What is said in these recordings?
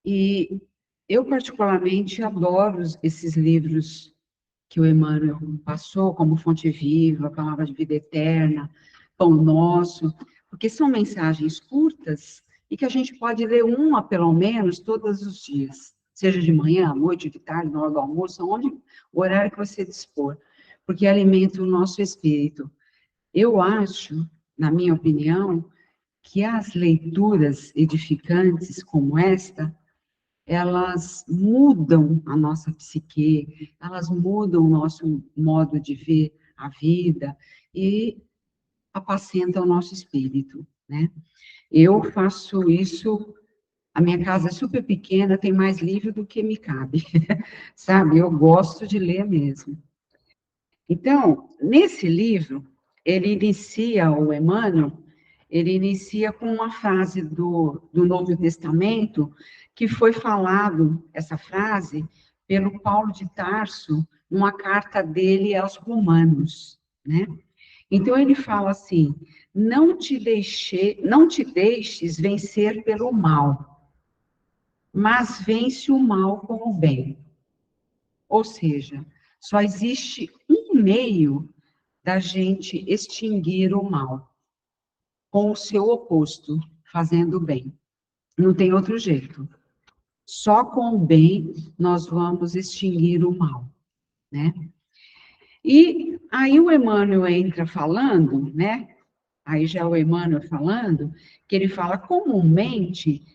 E eu, particularmente, adoro esses livros que o Emmanuel passou, como Fonte Viva, Palavra de Vida Eterna, Pão Nosso, porque são mensagens curtas e que a gente pode ler uma, pelo menos, todos os dias, seja de manhã, à noite, de tarde, na hora do almoço, onde, o horário que você dispor, porque alimenta o nosso espírito. Eu acho, na minha opinião, que as leituras edificantes como esta, elas mudam a nossa psique, elas mudam o nosso modo de ver a vida e apacentam o nosso espírito, né? Eu faço isso, a minha casa é super pequena, tem mais livro do que me cabe, sabe? Eu gosto de ler mesmo. Então, nesse livro, ele inicia, o Emmanuel, ele inicia com uma frase do Novo Testamento, que foi falado, essa frase, pelo Paulo de Tarso, numa carta dele aos Romanos, né? Então, ele fala assim, não te deixes vencer pelo mal, mas vence o mal com o bem. Ou seja, só existe um meio da gente extinguir o mal, com o seu oposto, fazendo o bem. Não tem outro jeito. Só com o bem nós vamos extinguir o mal, né? E aí o Emmanuel entra falando, né? Aí já o Emmanuel falando, que ele fala, comumente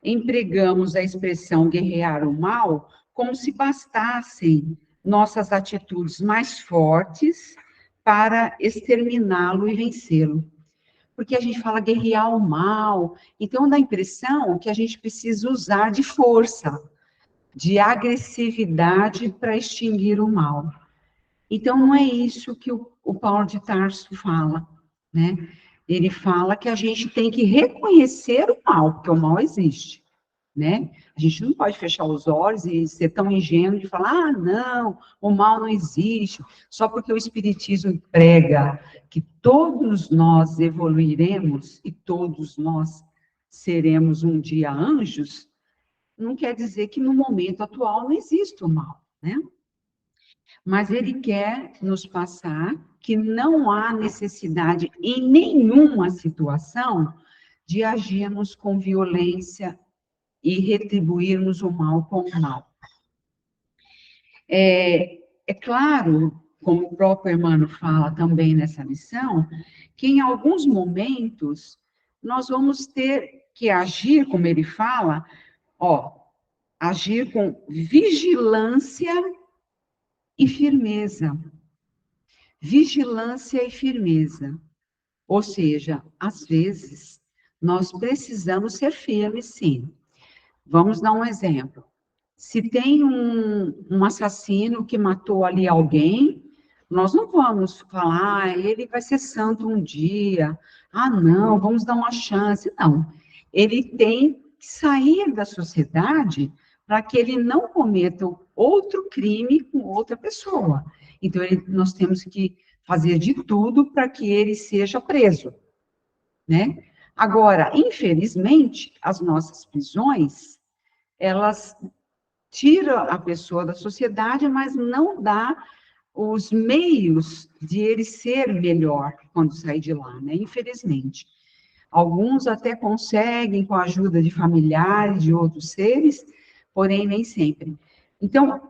empregamos a expressão guerrear o mal como se bastassem nossas atitudes mais fortes para exterminá-lo e vencê-lo. Porque a gente fala guerrear o mal, então dá a impressão que a gente precisa usar de força, de agressividade para extinguir o mal. Então não é isso que o Paulo de Tarso fala, né? Ele fala que a gente tem que reconhecer o mal, porque o mal existe, né? A gente não pode fechar os olhos e ser tão ingênuo de falar, ah, não, o mal não existe, só porque o Espiritismo prega que todos nós evoluiremos e todos nós seremos um dia anjos, não quer dizer que no momento atual não existe o mal, né? Mas ele quer nos passar que não há necessidade em nenhuma situação de agirmos com violência e retribuirmos o mal com o mal. É claro, como o próprio Emmanuel fala também nessa lição, que em alguns momentos nós vamos ter que agir, como ele fala, ó, agir com vigilância e firmeza. Vigilância e firmeza. Ou seja, às vezes, nós precisamos ser firmes, sim. Vamos dar um exemplo. Se tem um assassino que matou ali alguém, nós não vamos falar, ah, ele vai ser santo um dia, ah, não, vamos dar uma chance. Não. Ele tem que sair da sociedade para que ele não cometa outro crime com outra pessoa. Então, nós temos que fazer de tudo para que ele seja preso, né? Agora, infelizmente, as nossas prisões, elas tira a pessoa da sociedade, mas não dá os meios de ele ser melhor quando sair de lá, né? Infelizmente. Alguns até conseguem com a ajuda de familiares, de outros seres, porém nem sempre. Então,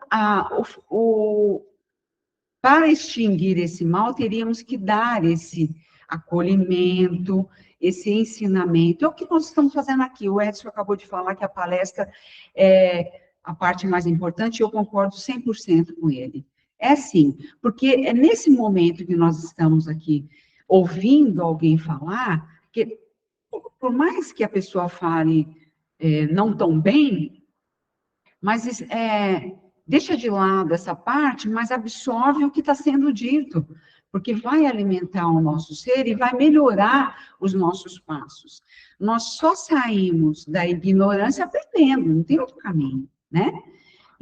para extinguir esse mal, teríamos que dar esse acolhimento, esse ensinamento. É o que nós estamos fazendo aqui. O Edson acabou de falar que a palestra é a parte mais importante, e eu concordo 100% com ele. É sim, porque é nesse momento que nós estamos aqui ouvindo alguém falar, que por mais que a pessoa fale não tão bem, mas deixa de lado essa parte, mas absorve o que está sendo dito, porque vai alimentar o nosso ser e vai melhorar os nossos passos. Nós só saímos da ignorância aprendendo, não tem outro caminho, né?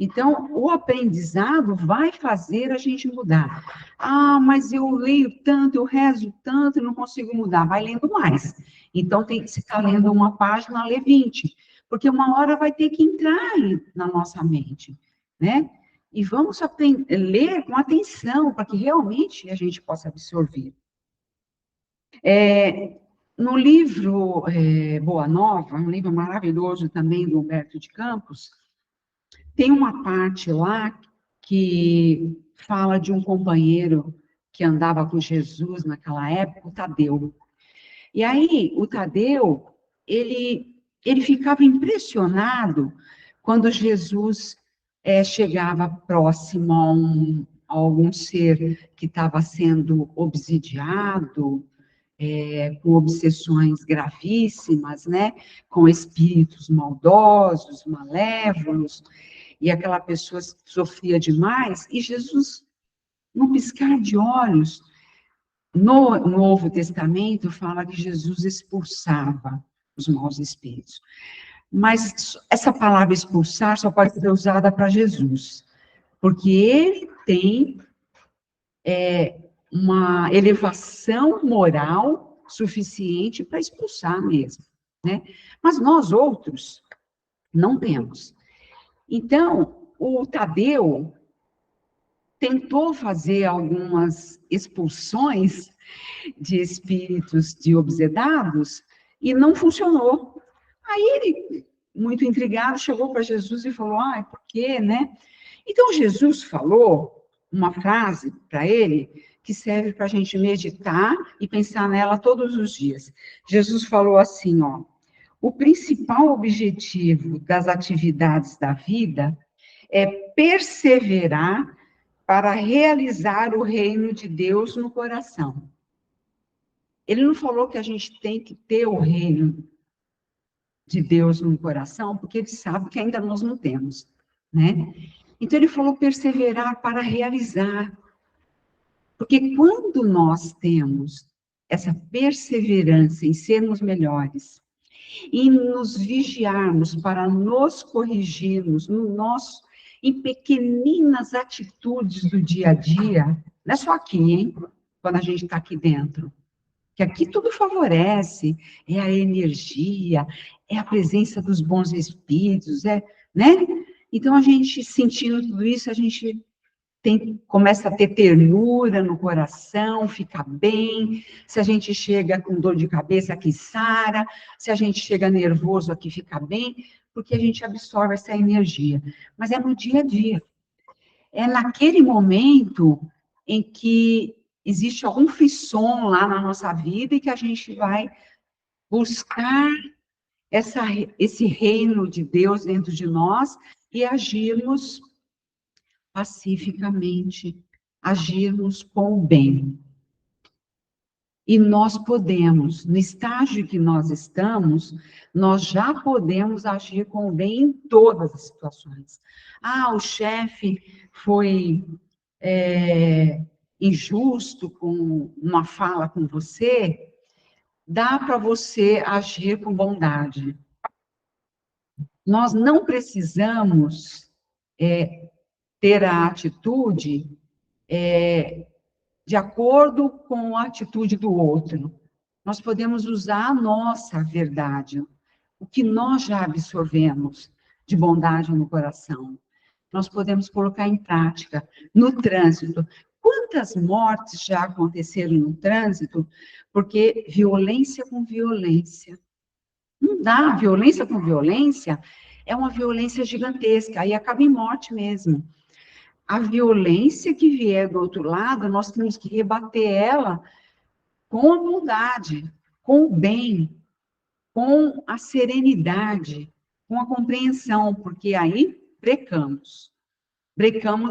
Então, o aprendizado vai fazer a gente mudar. Ah, mas eu leio tanto, eu rezo tanto, e não consigo mudar. Vai lendo mais. Então, você está lendo uma página, lê 20. porque uma hora vai ter que entrar na nossa mente, né? E vamos ler com atenção, para que realmente a gente possa absorver. No livro Boa Nova, um livro maravilhoso também do Humberto de Campos, tem uma parte lá que fala de um companheiro que andava com Jesus naquela época, o Tadeu. E aí, o Tadeu, ele ficava impressionado quando Jesus chegava próximo a algum ser que estava sendo obsidiado, com obsessões gravíssimas, né? Com espíritos maldosos, malévolos, e aquela pessoa sofria demais, e Jesus, num piscar de olhos, no Novo Testamento, fala que Jesus expulsava os maus espíritos. Mas essa palavra expulsar só pode ser usada para Jesus, porque ele tem uma elevação moral suficiente para expulsar mesmo, né? Mas nós outros não temos. Então, o Tadeu tentou fazer algumas expulsões de espíritos de obsedados e não funcionou. Aí ele, muito intrigado, chegou para Jesus e falou: "Ah, por quê, né?" Então Jesus falou uma frase para ele que serve para a gente meditar e pensar nela todos os dias. Jesus falou assim, ó: "O principal objetivo das atividades da vida é perseverar para realizar o reino de Deus no coração." Ele não falou que a gente tem que ter o reino de Deus no coração, porque ele sabe que ainda nós não temos, né? Então ele falou perseverar para realizar. Porque quando nós temos essa perseverança em sermos melhores, em nos vigiarmos para nos corrigirmos no nosso, em pequeninas atitudes do dia a dia, não é só aqui, hein? Quando a gente está aqui dentro. Que aqui tudo favorece, é a energia, é a presença dos bons espíritos, né? Então, a gente sentindo tudo isso, a gente começa a ter ternura no coração, fica bem. Se a gente chega com dor de cabeça, aqui sara. Se a gente chega nervoso, aqui fica bem, porque a gente absorve essa energia. Mas é no dia a dia. É naquele momento em que existe algum frisson lá na nossa vida e que a gente vai buscar esse reino de Deus dentro de nós e agirmos pacificamente, agirmos com o bem. E nós podemos, no estágio que nós estamos, nós já podemos agir com o bem em todas as situações. Ah, o chefe foi injusto com uma fala com você, dá para você agir com bondade. Nós não precisamos ter a atitude de acordo com a atitude do outro. Nós podemos usar a nossa verdade, o que nós já absorvemos de bondade no coração. Nós podemos colocar em prática no trânsito. Quantas mortes já aconteceram no trânsito? Porque violência com violência. Não dá, violência com violência é uma violência gigantesca, aí acaba em morte mesmo. A violência que vier do outro lado, nós temos que rebater ela com a bondade, com o bem, com a serenidade, com a compreensão, porque aí brecamos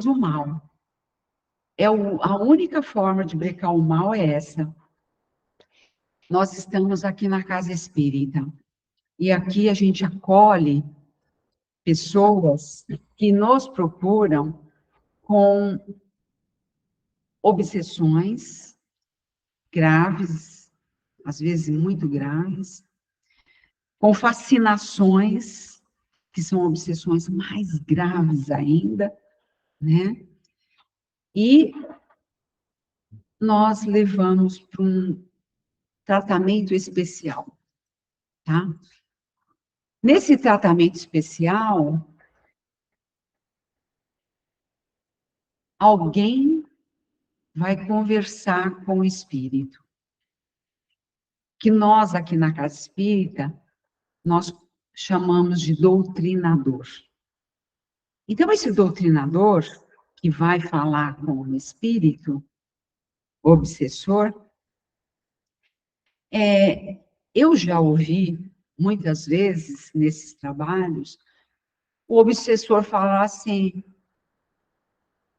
o mal. A única forma de brecar o mal é essa. Nós estamos aqui na Casa Espírita, e aqui a gente acolhe pessoas que nos procuram com obsessões graves, às vezes muito graves, com fascinações, que são obsessões mais graves ainda, né? E nós levamos para um tratamento especial, tá? Nesse tratamento especial, alguém vai conversar com o espírito, que nós aqui na Casa Espírita, nós chamamos de doutrinador. Então, esse doutrinador, que vai falar com o espírito, obsessor, eu já ouvi, muitas vezes, nesses trabalhos, o obsessor falar assim: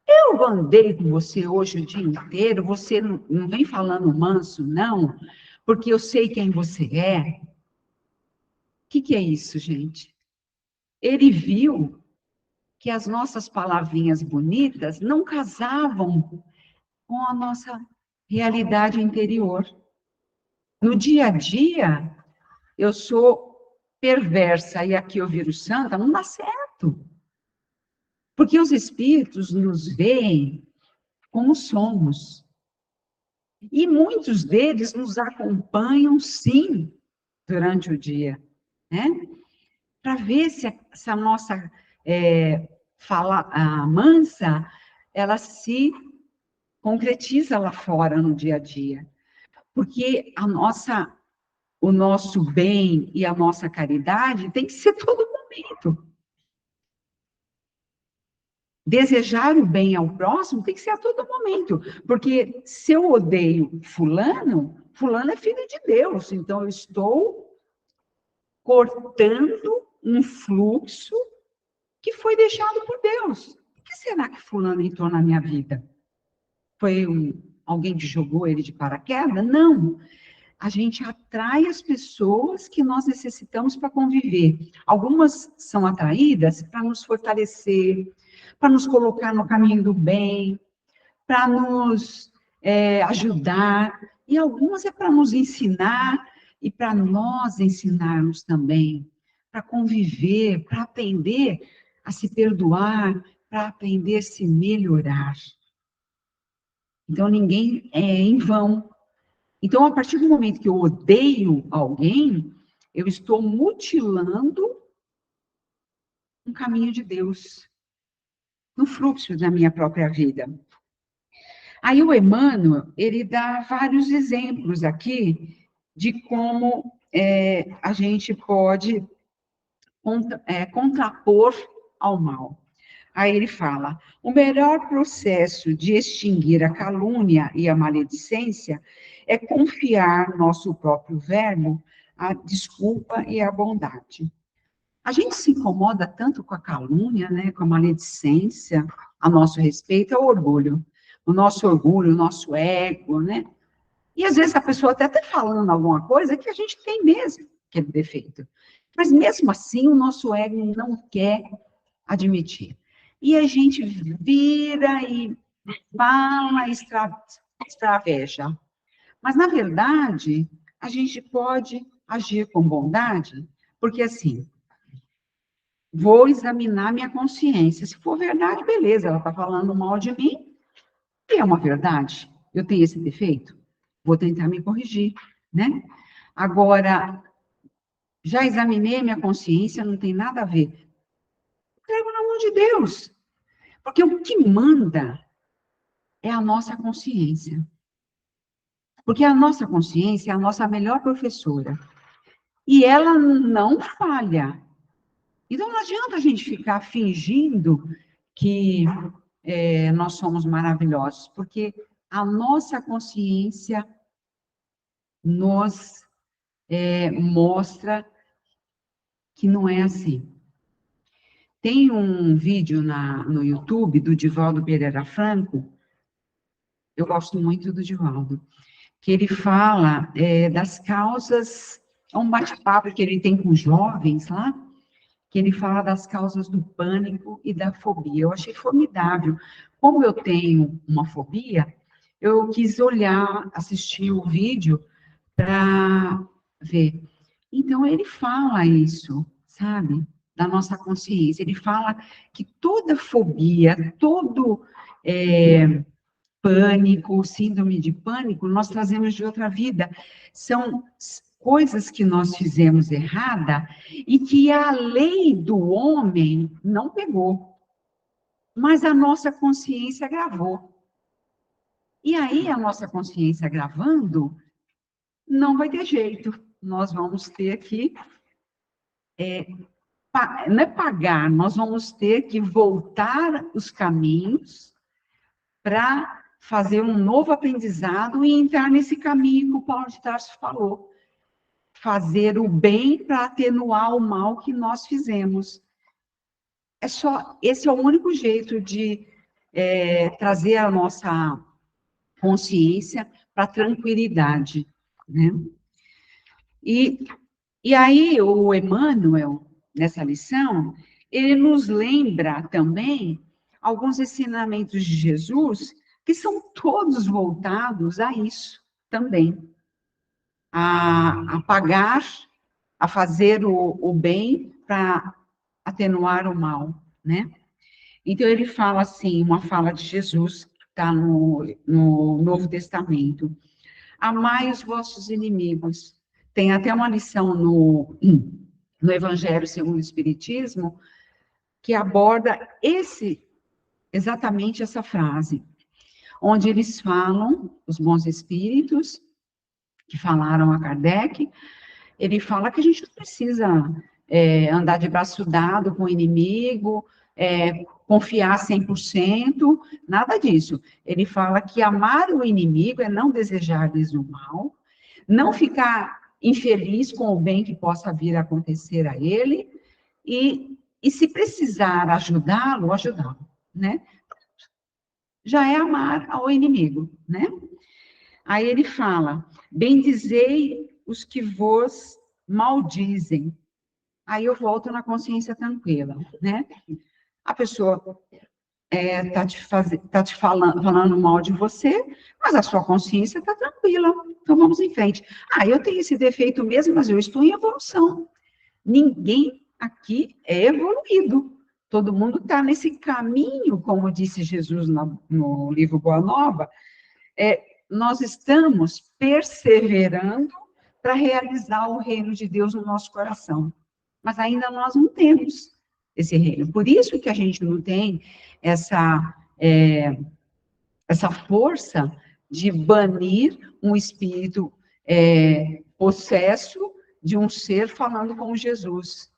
eu andei com você hoje o dia inteiro, você não vem falando manso, não, porque eu sei quem você é. O que é isso, gente? Ele viu que as nossas palavrinhas bonitas não casavam com a nossa realidade interior. No dia a dia, eu sou perversa e aqui eu viro santa, não dá certo. Porque os espíritos nos veem como somos. E muitos deles nos acompanham, sim, durante o dia, né? Para ver se essa nossa fala mansa, ela se concretiza lá fora no dia a dia. Porque o nosso bem e a nossa caridade tem que ser todo momento. Desejar o bem ao próximo tem que ser a todo momento. Porque se eu odeio fulano, fulano é filho de Deus. Então, eu estou cortando um fluxo que foi deixado por Deus. O que será que fulano entrou na minha vida? Foi alguém que jogou ele de paraquedas? Não. A gente atrai as pessoas que nós necessitamos para conviver. Algumas são atraídas para nos fortalecer, para nos colocar no caminho do bem, para nos ajudar, e algumas é para nos ensinar e para nós ensinarmos também, para conviver, para aprender a se perdoar, para aprender a se melhorar. Então, ninguém é em vão. Então, a partir do momento que eu odeio alguém, eu estou mutilando um caminho de Deus, no fluxo da minha própria vida. Aí o Emmanuel, ele dá vários exemplos aqui de como a gente pode contrapor ao mal. Aí ele fala: o melhor processo de extinguir a calúnia e a maledicência é confiar nosso próprio verbo à desculpa e à bondade. A gente se incomoda tanto com a calúnia, né, com a maledicência, a nosso respeito, é o orgulho. O nosso orgulho, o nosso ego, né? E às vezes a pessoa até está falando alguma coisa que a gente tem mesmo, que é defeito. Mas mesmo assim, o nosso ego não quer admitir. E a gente vira e fala, extraveja. Mas, na verdade, a gente pode agir com bondade, porque assim, vou examinar minha consciência. Se for verdade, beleza, ela está falando mal de mim, e é uma verdade. Eu tenho esse defeito? Vou tentar me corrigir, né? Agora, já examinei minha consciência, não tem nada a ver. Entrego na mão de Deus. Porque o que manda é a nossa consciência. Porque a nossa consciência é a nossa melhor professora. E ela não falha. Então, não adianta a gente ficar fingindo que nós somos maravilhosos, porque a nossa consciência nos mostra que não é assim. Tem um vídeo no YouTube do Divaldo Pereira Franco, eu gosto muito do Divaldo, que ele fala das causas, é um bate-papo que ele tem com jovens lá, que ele fala das causas do pânico e da fobia. Eu achei formidável. Como eu tenho uma fobia, eu quis olhar, assistir o vídeo para ver. Então, ele fala isso, sabe? Da nossa consciência. Ele fala que toda fobia, todo pânico, síndrome de pânico, nós trazemos de outra vida. São coisas que nós fizemos errada e que a lei do homem não pegou, mas a nossa consciência gravou. E aí, a nossa consciência gravando, não vai ter jeito. Nós vamos ter que, não é pagar, nós vamos ter que voltar os caminhos para fazer um novo aprendizado e entrar nesse caminho que o Paulo de Tarso falou. Fazer o bem para atenuar o mal que nós fizemos. Esse é o único jeito de trazer a nossa consciência para a tranquilidade, né? E aí, o Emmanuel, nessa lição, ele nos lembra também alguns ensinamentos de Jesus que são todos voltados a isso também. A pagar, a fazer o bem para atenuar o mal, né? Então, ele fala assim, uma fala de Jesus, que está no Novo Testamento. Amai os vossos inimigos. Tem até uma lição no Evangelho segundo o Espiritismo, que aborda exatamente essa frase, onde eles falam, os bons espíritos, que falaram a Kardec, ele fala que a gente não precisa andar de braço dado com o inimigo, confiar 100%, nada disso. Ele fala que amar o inimigo é não desejar-lhes o mal, não ficar infeliz com o bem que possa vir a acontecer a ele, e se precisar ajudá-lo, né? Já é amar ao inimigo, né? Aí ele fala, bendizei os que vos maldizem. Aí eu volto na consciência tranquila, né? A pessoa tá te falando mal de você, mas a sua consciência está tranquila. Então vamos em frente. Eu tenho esse defeito mesmo, mas eu estou em evolução. Ninguém aqui é evoluído. Todo mundo está nesse caminho, como disse Jesus no livro Boa Nova. Nós estamos perseverando para realizar o reino de Deus no nosso coração. Mas ainda nós não temos esse reino. Por isso que a gente não tem essa força de banir um espírito possesso de um ser falando com Jesus.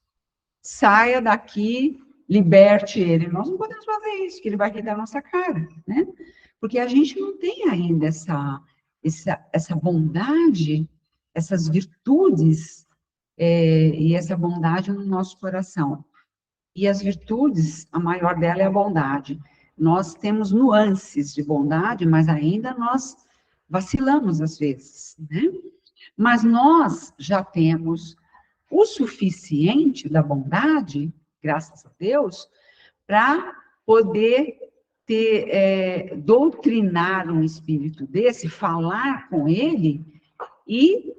Saia daqui, liberte ele. Nós não podemos fazer isso, que ele vai rir da nossa cara, né? Porque a gente não tem ainda essa bondade, essas virtudes e essa bondade no nosso coração. E as virtudes, a maior dela é a bondade. Nós temos nuances de bondade, mas ainda nós vacilamos às vezes, né? Mas nós já temos o suficiente da bondade, graças a Deus, para poder doutrinar um espírito desse, falar com ele, e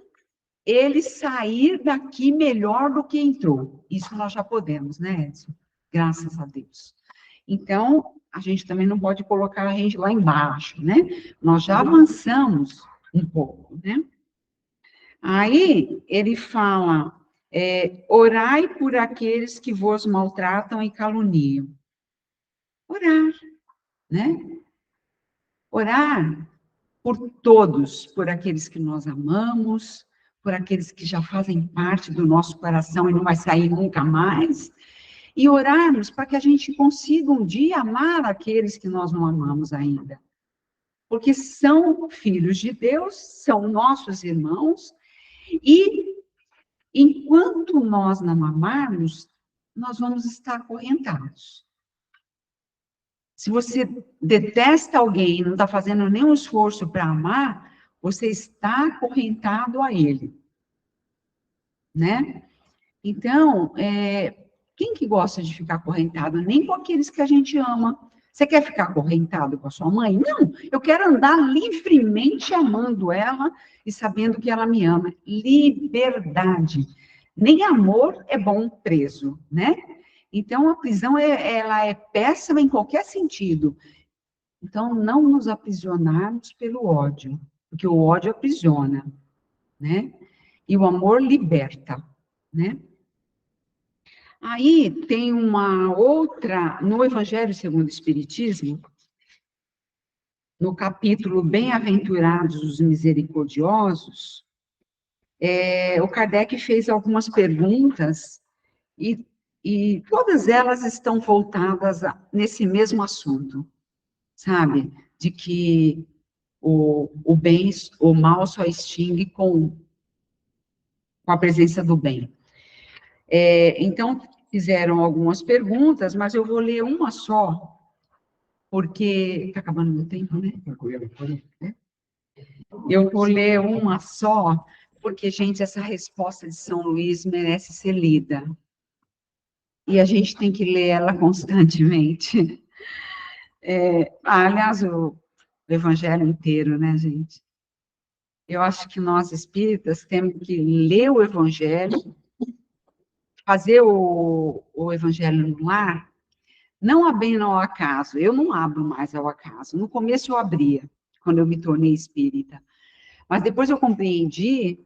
ele sair daqui melhor do que entrou. Isso nós já podemos, né, Edson? Graças a Deus. Então, a gente também não pode colocar a gente lá embaixo, né? Nós já avançamos um pouco, né? Aí, ele fala, orai por aqueles que vos maltratam e caluniam. Orar, né? Orar por todos, por aqueles que nós amamos, por aqueles que já fazem parte do nosso coração e não vai sair nunca mais, e orarmos para que a gente consiga um dia amar aqueles que nós não amamos ainda. Porque são filhos de Deus, são nossos irmãos, e enquanto nós não amarmos, nós vamos estar acorrentados. Se você detesta alguém e não está fazendo nenhum esforço para amar, você está acorrentado a ele, né? Então, quem que gosta de ficar acorrentado? Nem com aqueles que a gente ama. Você quer ficar acorrentado com a sua mãe? Não, eu quero andar livremente amando ela e sabendo que ela me ama. Liberdade. Nem amor é bom preso, né? Então, a prisão, ela é péssima em qualquer sentido. Então, não nos aprisionarmos pelo ódio, porque o ódio aprisiona, né? E o amor liberta, né? Aí tem uma outra, no Evangelho segundo o Espiritismo, no capítulo Bem-aventurados os misericordiosos, o Kardec fez algumas perguntas e todas elas estão voltadas nesse mesmo assunto, sabe? De que o bem, o mal só extingue com a presença do bem. Então, fizeram algumas perguntas, mas eu vou ler uma só, porque está acabando meu tempo, né? Eu vou ler uma só, porque, gente, essa resposta de São Luís merece ser lida. E a gente tem que ler ela constantemente. Aliás, o Evangelho inteiro, né, gente? Eu acho que nós espíritas temos que ler o Evangelho, fazer o Evangelho no lar, não abrindo ao acaso. Eu não abro mais ao acaso. No começo eu abria, quando eu me tornei espírita. Mas depois eu compreendi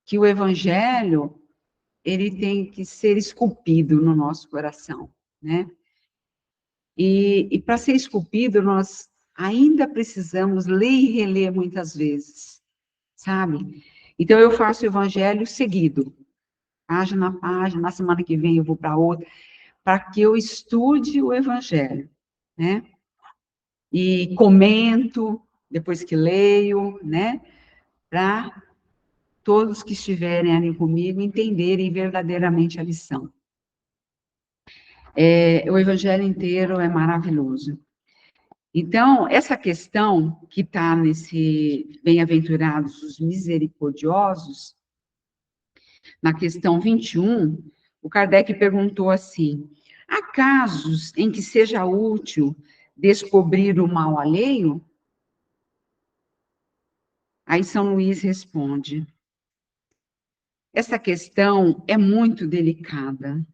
que o Evangelho, ele tem que ser esculpido no nosso coração, né? E para ser esculpido, nós ainda precisamos ler e reler muitas vezes, sabe? Então, eu faço o Evangelho seguido, página a página, na semana que vem eu vou para outra, para que eu estude o Evangelho, né? E comento, depois que leio, né? Para todos que estiverem ali comigo entenderem verdadeiramente a lição. O Evangelho inteiro é maravilhoso. Então, essa questão que está nesse Bem-aventurados os misericordiosos, na questão 21, o Kardec perguntou assim: há casos em que seja útil descobrir o mal alheio? Aí São Luís responde: essa questão é muito delicada.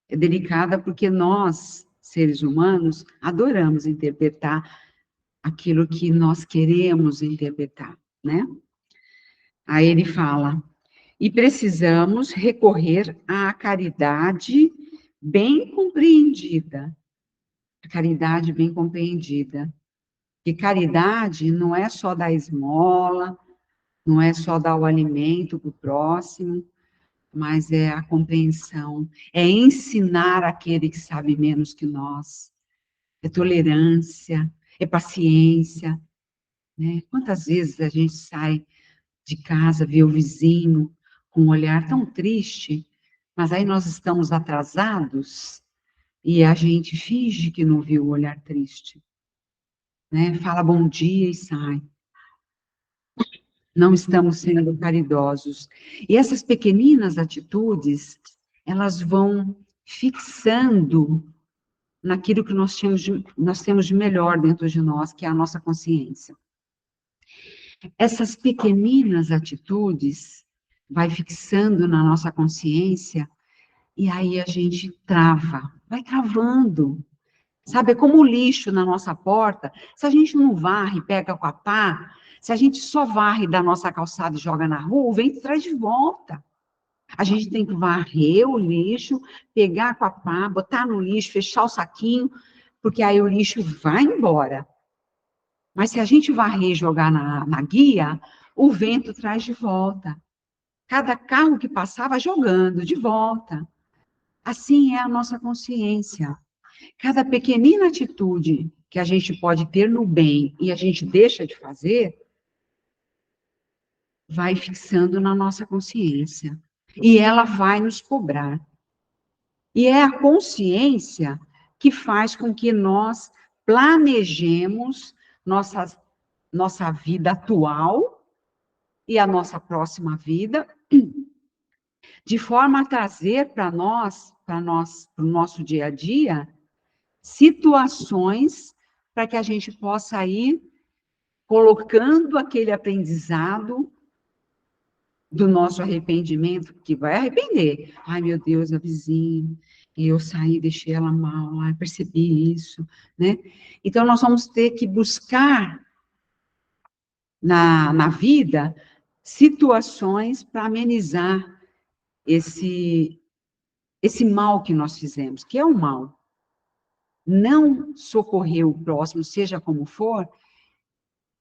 É delicada porque nós, seres humanos, adoramos interpretar aquilo que nós queremos interpretar, né? Aí ele fala: e precisamos recorrer à caridade bem compreendida. A caridade bem compreendida. E caridade não é só dar esmola, não é só dar o alimento para o próximo, mas é a compreensão, é ensinar aquele que sabe menos que nós, é tolerância, é paciência, né? Quantas vezes a gente sai de casa, vê o vizinho com um olhar tão triste, mas aí nós estamos atrasados e a gente finge que não viu o olhar triste, né? Fala bom dia e sai. Não estamos sendo caridosos. E essas pequeninas atitudes, elas vão fixando naquilo que nós temos de melhor dentro de nós, que é a nossa consciência. Essas pequeninas atitudes vai fixando na nossa consciência e aí a gente trava, vai travando. Sabe, é como o lixo na nossa porta. Se a gente não varre, pega com a pá, se a gente só varre da nossa calçada e joga na rua, o vento traz de volta. A gente tem que varrer o lixo, pegar com a pá, botar no lixo, fechar o saquinho, porque aí o lixo vai embora. Mas se a gente varrer e jogar na guia, o vento traz de volta. Cada carro que passar vai jogando de volta. Assim é a nossa consciência. Cada pequenina atitude que a gente pode ter no bem e a gente deixa de fazer, vai fixando na nossa consciência. E ela vai nos cobrar. E é a consciência que faz com que nós planejemos nossa vida atual e a nossa próxima vida, de forma a trazer para o nosso dia a dia, situações para que a gente possa ir colocando aquele aprendizado do nosso arrependimento, que vai arrepender. Ai, meu Deus, a vizinha, eu saí, deixei ela mal, ai, percebi isso, né? Então, nós vamos ter que buscar na vida situações para amenizar esse mal que nós fizemos, que é um mal. Não socorrer o próximo, seja como for,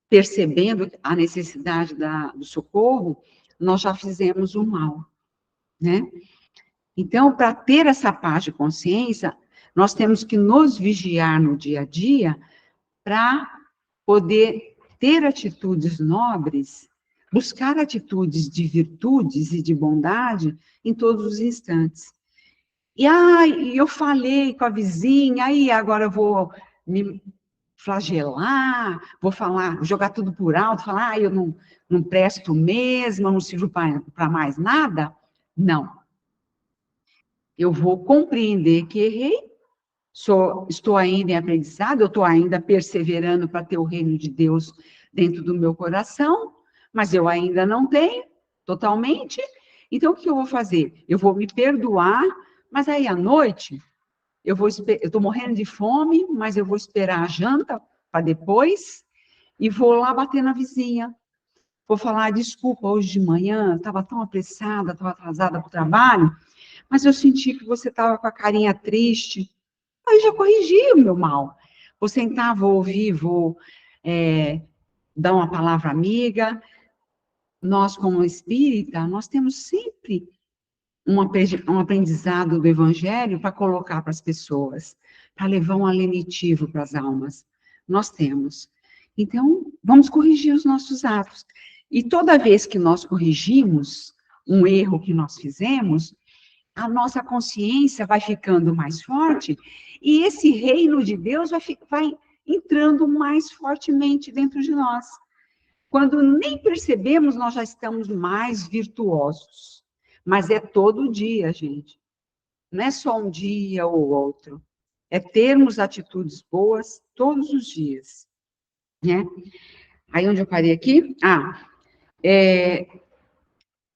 percebendo a necessidade do socorro, nós já fizemos o mal, né? Então, para ter essa paz de consciência, nós temos que nos vigiar no dia a dia para poder ter atitudes nobres, buscar atitudes de virtudes e de bondade em todos os instantes. E eu falei com a vizinha, aí agora eu vou me flagelar, vou falar, jogar tudo por alto, falar, eu não presto mesmo, eu não sirvo para mais nada. Não. Eu vou compreender que errei, estou ainda em aprendizado, eu estou ainda perseverando para ter o reino de Deus dentro do meu coração, mas eu ainda não tenho totalmente. Então, o que eu vou fazer? Eu vou me perdoar, mas aí à noite, eu estou morrendo de fome, mas eu vou esperar a janta para depois e vou lá bater na vizinha. Vou falar, desculpa, hoje de manhã, estava tão apressada, estava atrasada para o trabalho, mas eu senti que você estava com a carinha triste. Aí já corrigi o meu mal. Vou sentar, vou ouvir, vou dar uma palavra amiga. Nós, como espírita, nós temos sempre um aprendizado do Evangelho para colocar para as pessoas, para levar um lenitivo para as almas. Nós temos. Então, vamos corrigir os nossos atos. E toda vez que nós corrigimos um erro que nós fizemos, a nossa consciência vai ficando mais forte e esse reino de Deus vai entrando mais fortemente dentro de nós. Quando nem percebemos, nós já estamos mais virtuosos. Mas é todo dia, gente. Não é só um dia ou outro. É termos atitudes boas todos os dias. Né? Aí onde eu parei aqui?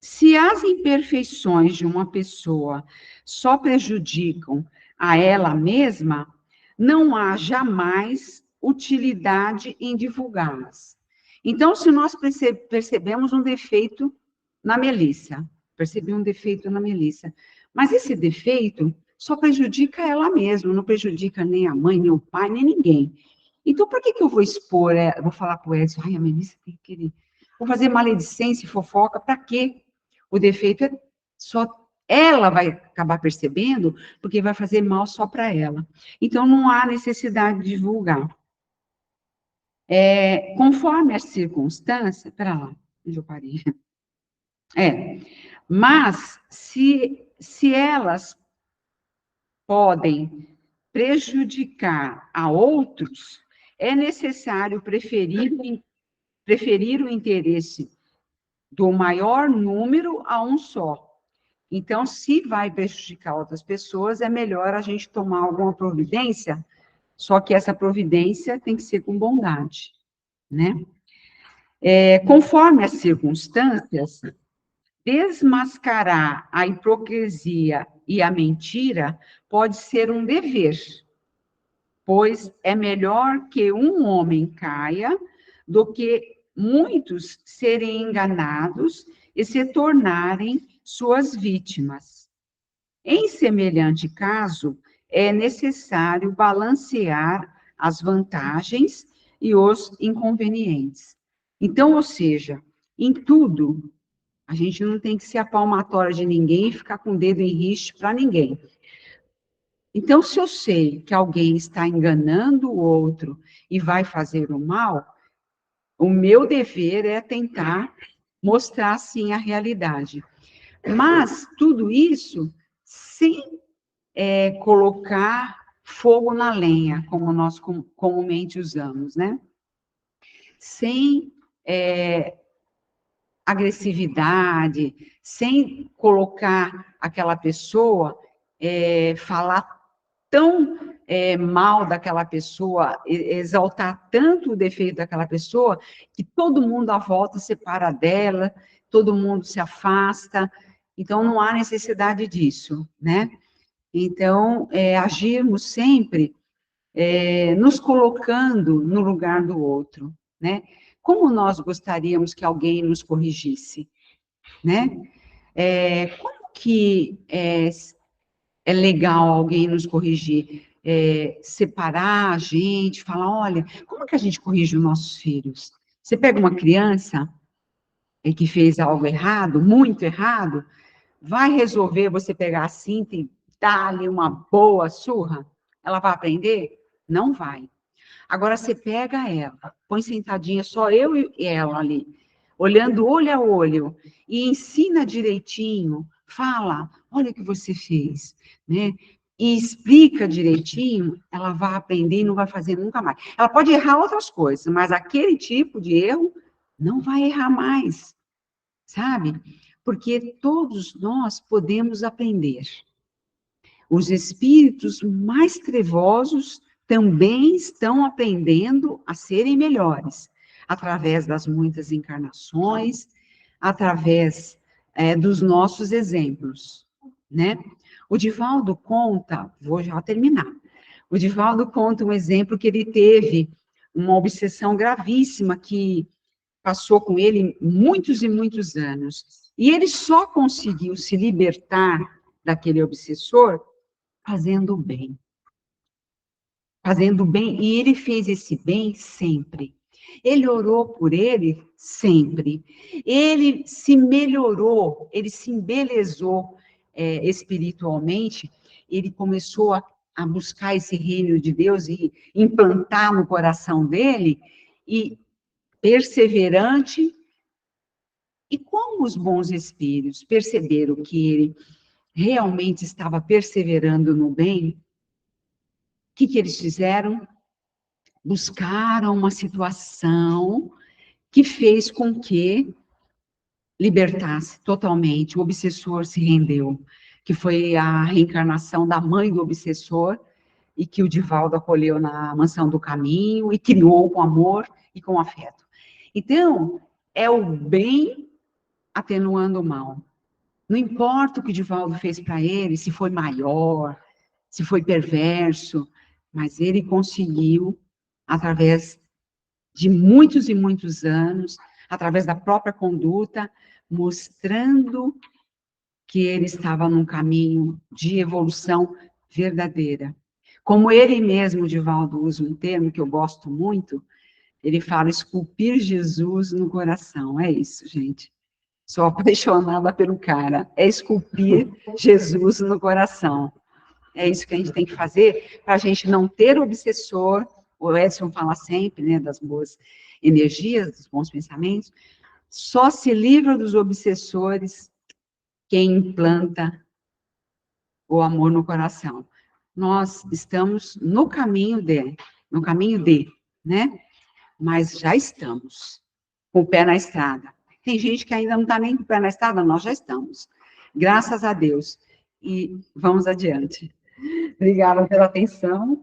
Se as imperfeições de uma pessoa só prejudicam a ela mesma, não há jamais utilidade em divulgá-las. Então, se nós percebemos um defeito na Melissa, mas esse defeito só prejudica ela mesma, não prejudica nem a mãe, nem o pai, nem ninguém. Então, por que eu vou expor, vou falar para o Edson, a Melissa tem que vou fazer maledicência e fofoca, para quê? O defeito é só ela vai acabar percebendo, porque vai fazer mal só para ela. Então, não há necessidade de divulgar. Conforme as circunstâncias... Espera lá, onde eu parei? Mas, se elas podem prejudicar a outros, é necessário preferir o interesse do maior número a um só. Então, se vai prejudicar outras pessoas, é melhor a gente tomar alguma providência, só que essa providência tem que ser com bondade, né? Conforme as circunstâncias, desmascarar a hipocrisia e a mentira pode ser um dever, pois é melhor que um homem caia do que muitos serem enganados e se tornarem suas vítimas. Em semelhante caso, é necessário balancear as vantagens e os inconvenientes. Então, ou seja, em tudo, a gente não tem que ser a palmatória de ninguém e ficar com o dedo em riste para ninguém. Então, se eu sei que alguém está enganando o outro e vai fazer o mal, o meu dever é tentar mostrar, sim, a realidade. Mas tudo isso sem colocar fogo na lenha, como nós comumente usamos, né? Sem agressividade, sem colocar aquela pessoa, falar tão mal daquela pessoa, exaltar tanto o defeito daquela pessoa, que todo mundo à volta separa dela, todo mundo se afasta, então não há necessidade disso, né? Então, agirmos sempre nos colocando no lugar do outro, né? como nós gostaríamos que alguém nos corrigisse, né? Como que é legal alguém nos corrigir? Separar a gente, falar, olha, como que a gente corrige os nossos filhos? Você pega uma criança que fez algo errado, muito errado, vai resolver você pegar a cinta e dar-lhe uma boa surra? Ela vai aprender? Não vai. Agora você pega ela, põe sentadinha, só eu e ela ali, olhando olho a olho, e ensina direitinho, fala, olha o que você fez, né? E explica direitinho, ela vai aprender e não vai fazer nunca mais. Ela pode errar outras coisas, mas aquele tipo de erro não vai errar mais, sabe? Porque todos nós podemos aprender. Os espíritos mais trevosos também estão aprendendo a serem melhores, através das muitas encarnações, através dos nossos exemplos, né? O Divaldo conta, vou já terminar, o Divaldo conta um exemplo que ele teve uma obsessão gravíssima que passou com ele muitos e muitos anos, e ele só conseguiu se libertar daquele obsessor fazendo o bem. Fazendo o bem, e ele fez esse bem sempre. Ele orou por ele sempre. Ele se melhorou, ele se embelezou espiritualmente, ele começou a buscar esse reino de Deus e implantar no coração dele, e perseverante, e como os bons espíritos perceberam que ele realmente estava perseverando no bem, o que eles fizeram? Buscaram uma situação que fez com que libertasse totalmente. O obsessor se rendeu, que foi a reencarnação da mãe do obsessor, e que o Divaldo acolheu na Mansão do Caminho, e criou com amor e com afeto. Então, é o bem atenuando o mal. Não importa o que o Divaldo fez para ele, se foi maior, se foi perverso, mas ele conseguiu, através de muitos e muitos anos, através da própria conduta, mostrando que ele estava num caminho de evolução verdadeira. Como ele mesmo, Divaldo, usa um termo que eu gosto muito, ele fala esculpir Jesus no coração. É isso, gente. Sou apaixonada pelo cara. É esculpir Jesus no coração. É isso que a gente tem que fazer para a gente não ter obsessor. O Edson fala sempre, né, das boas energias, dos bons pensamentos. Só se livra dos obsessores quem implanta o amor no coração. Nós estamos no caminho de, né? Mas já estamos com o pé na estrada. Tem gente que ainda não está nem com o pé na estrada, nós já estamos. Graças a Deus. E vamos adiante. Obrigada pela atenção.